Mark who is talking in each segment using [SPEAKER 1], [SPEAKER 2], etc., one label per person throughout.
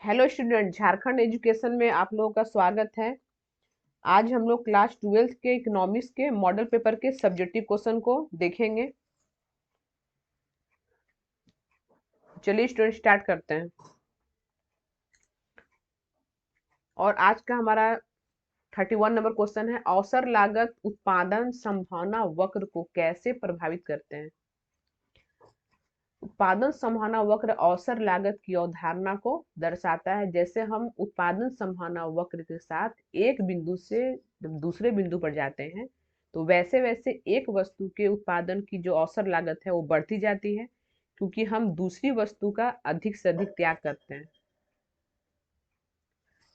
[SPEAKER 1] Hello student, Jharkhand education में आप लोगों का स्वागत है। आज हम लोग क्लास 12th के इकोनॉमिक्स के मॉडल पेपर के सब्जेक्टिव क्वेश्चन को देखेंगे। चलिए स्टूडेंट स्टार्ट करते हैं। और आज का हमारा 31 नंबर क्वेश्चन है, अवसर लागत उत्पादन संभावना वक्र को कैसे प्रभावित करते हैं। उत्पादन संभावना वक्र अवसर लागत की अवधारणा को दर्शाता है। जैसे हम उत्पादन संभावना वक्र के साथ एक बिंदु से दूसरे बिंदु पर जाते हैं, तो वैसे वैसे एक वस्तु के उत्पादन की जो अवसर लागत है वो बढ़ती जाती है, क्योंकि हम दूसरी वस्तु का अधिक से अधिक त्याग करते हैं।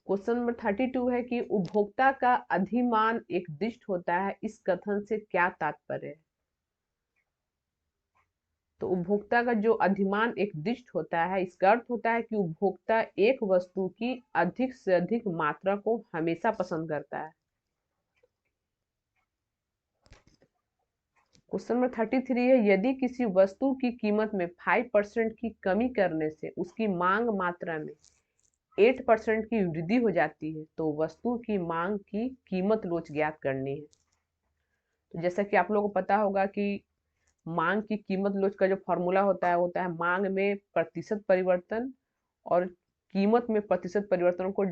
[SPEAKER 1] क्वेश्चन नंबर 32 है कि उपभोक्ता का अधिमान एक दिष्ट होता है, इस कथन से क्या तात्पर्य है। तो उपभोक्ता का जो अधिमान एक दिष्ट होता है, इसका अर्थ होता है कि उपभोक्ता एक वस्तु की अधिक से अधिक मात्रा को हमेशा पसंद करता है। क्वेश्चन नंबर 33 है, यदि किसी वस्तु की कीमत में 5% की कमी करने से उसकी मांग मात्रा में 8% की वृद्धि हो जाती है, तो वस्तु की मांग की कीमत लोच ज्ञात करनी है। तो जैसा कि आप लोगों को पता होगा कि मांग की कीमत लोच का जो फॉर्मूला होता है मांग में प्रतिशत परिवर्तन और कीमत में प्रतिशत परिवर्तन को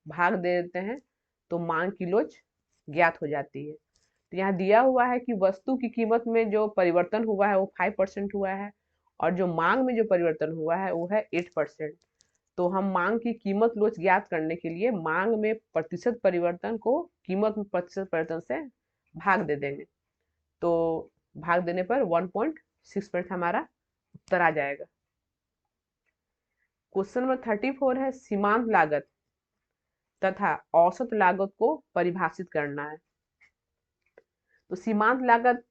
[SPEAKER 1] भाग दे देते हैं, तो मांग की लोच ज्ञात हो जाती है। तो यहाँ दिया हुआ है कि वस्तु की कीमत में जो परिवर्तन हुआ है वो 5% हुआ है, और जो मांग में जो परिवर्तन हुआ है वो है 8%। तो हम मांग की कीमत लोच ज्ञात करने के लिए मांग में प्रतिशत परिवर्तन को कीमत में प्रतिशत परिवर्तन से भाग दे देंगे। तो भाग देने पर 1.6% हमारा उत्तर आ जाएगा। क्वेश्चन नंबर 34 है, सीमांत लागत तथा औसत लागत को परिभाषित करना है। तो सीमांत लागत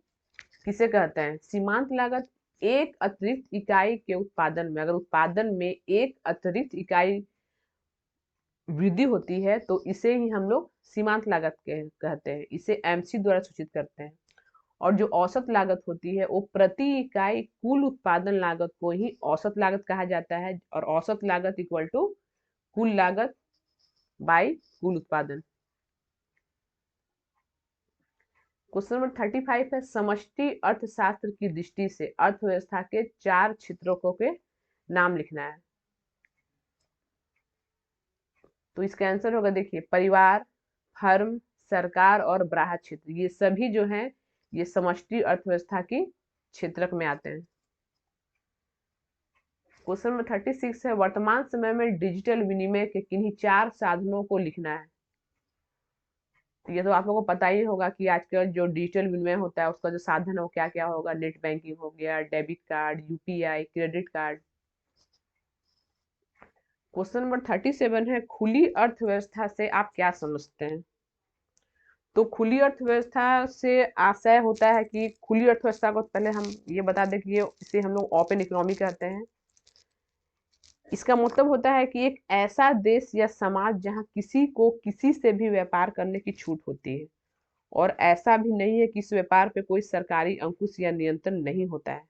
[SPEAKER 1] किसे कहते हैं। सीमांत लागत एक अतिरिक्त इकाई के उत्पादन में, अगर उत्पादन में एक अतिरिक्त इकाई वृद्धि होती है तो इसे ही हम लोग सीमांत लागत कहते हैं। इसे एमसी द्वारा सूचित करते हैं। और जो औसत लागत होती है वो प्रति इकाई कुल उत्पादन लागत को ही औसत लागत कहा जाता है, और औसत लागत इक्वल टू कुल लागत बाय कुल उत्पादन। क्वेश्चन नंबर 35 है, समष्टि अर्थशास्त्र की दृष्टि से अर्थव्यवस्था के 4 क्षेत्रों के नाम लिखना है। तो इसका आंसर होगा, देखिए, परिवार, फर्म, सरकार और ग्राहक क्षेत्र, ये सभी जो हैं ये समष्टि अर्थव्यवस्था की क्षेत्रक में आते हैं। क्वेश्चन नंबर 36 है, वर्तमान समय में डिजिटल विनिमय के किन्हीं 4 साधनों को लिखना है। ये तो आप लोगों को पता ही होगा कि आजकल जो डिजिटल विनिमय होता है उसका जो साधन है वो क्या क्या होगा। नेट बैंकिंग हो गया, debit card, UPI, credit card. Question number 37 है, खुली अर्थव्यवस्था से आप क्या समझते हैं। तो खुली अर्थव्यवस्था से आशय होता है कि खुली अर्थव्यवस्था को पहले हम ये बता दें कि ये इसे हम लोग ओपन इकोनॉमी कहते हैं। इसका मतलब होता है कि एक ऐसा देश या समाज जहां किसी को किसी से भी व्यापार करने की छूट होती है, और ऐसा भी नहीं है कि इस व्यापार पे कोई सरकारी अंकुश या नियंत्रण नहीं होता है।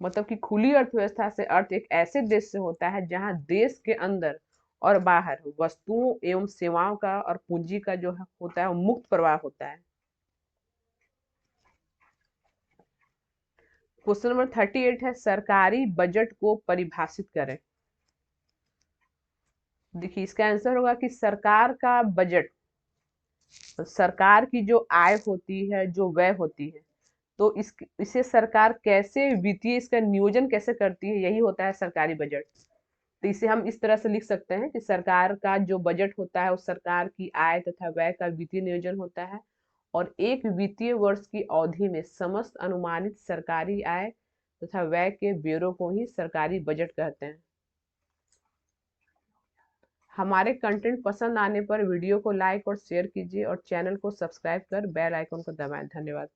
[SPEAKER 1] मतलब कि खुली अर्थव्यवस्था से अर्थ एक ऐसे देश से होता है जहां देश के अंदर और बाहर वस्तुओं एवं सेवाओं का और पूंजी का जो होता है वो मुक्त प्रवाह होता है। क्वेश्चन नंबर 38 है, सरकारी बजट को परिभाषित करें। देखिए इसका आंसर होगा कि सरकार का बजट, सरकार की जो आय होती है, जो व्यय होती है, तो इसे सरकार कैसे वित्तीय इसका नियोजन कैसे करती है, यही होता है सरकारी बजट। तो इसे हम इस तरह से लिख सकते हैं कि सरकार का जो बजट होता है वो सरकार की आय तथा व्यय का वित्तीय नियोजन होता है, और एक वित्तीय वर्ष की अवधि में समस्त अनुमानित सरकारी आय तथा व्यय के ब्यौरे को ही सरकारी बजट कहते हैं। हमारे कंटेंट पसंद आने पर वीडियो को लाइक और शेयर कीजिए, और चैनल को सब्सक्राइब कर बेल आइकन को दबाएं। धन्यवाद।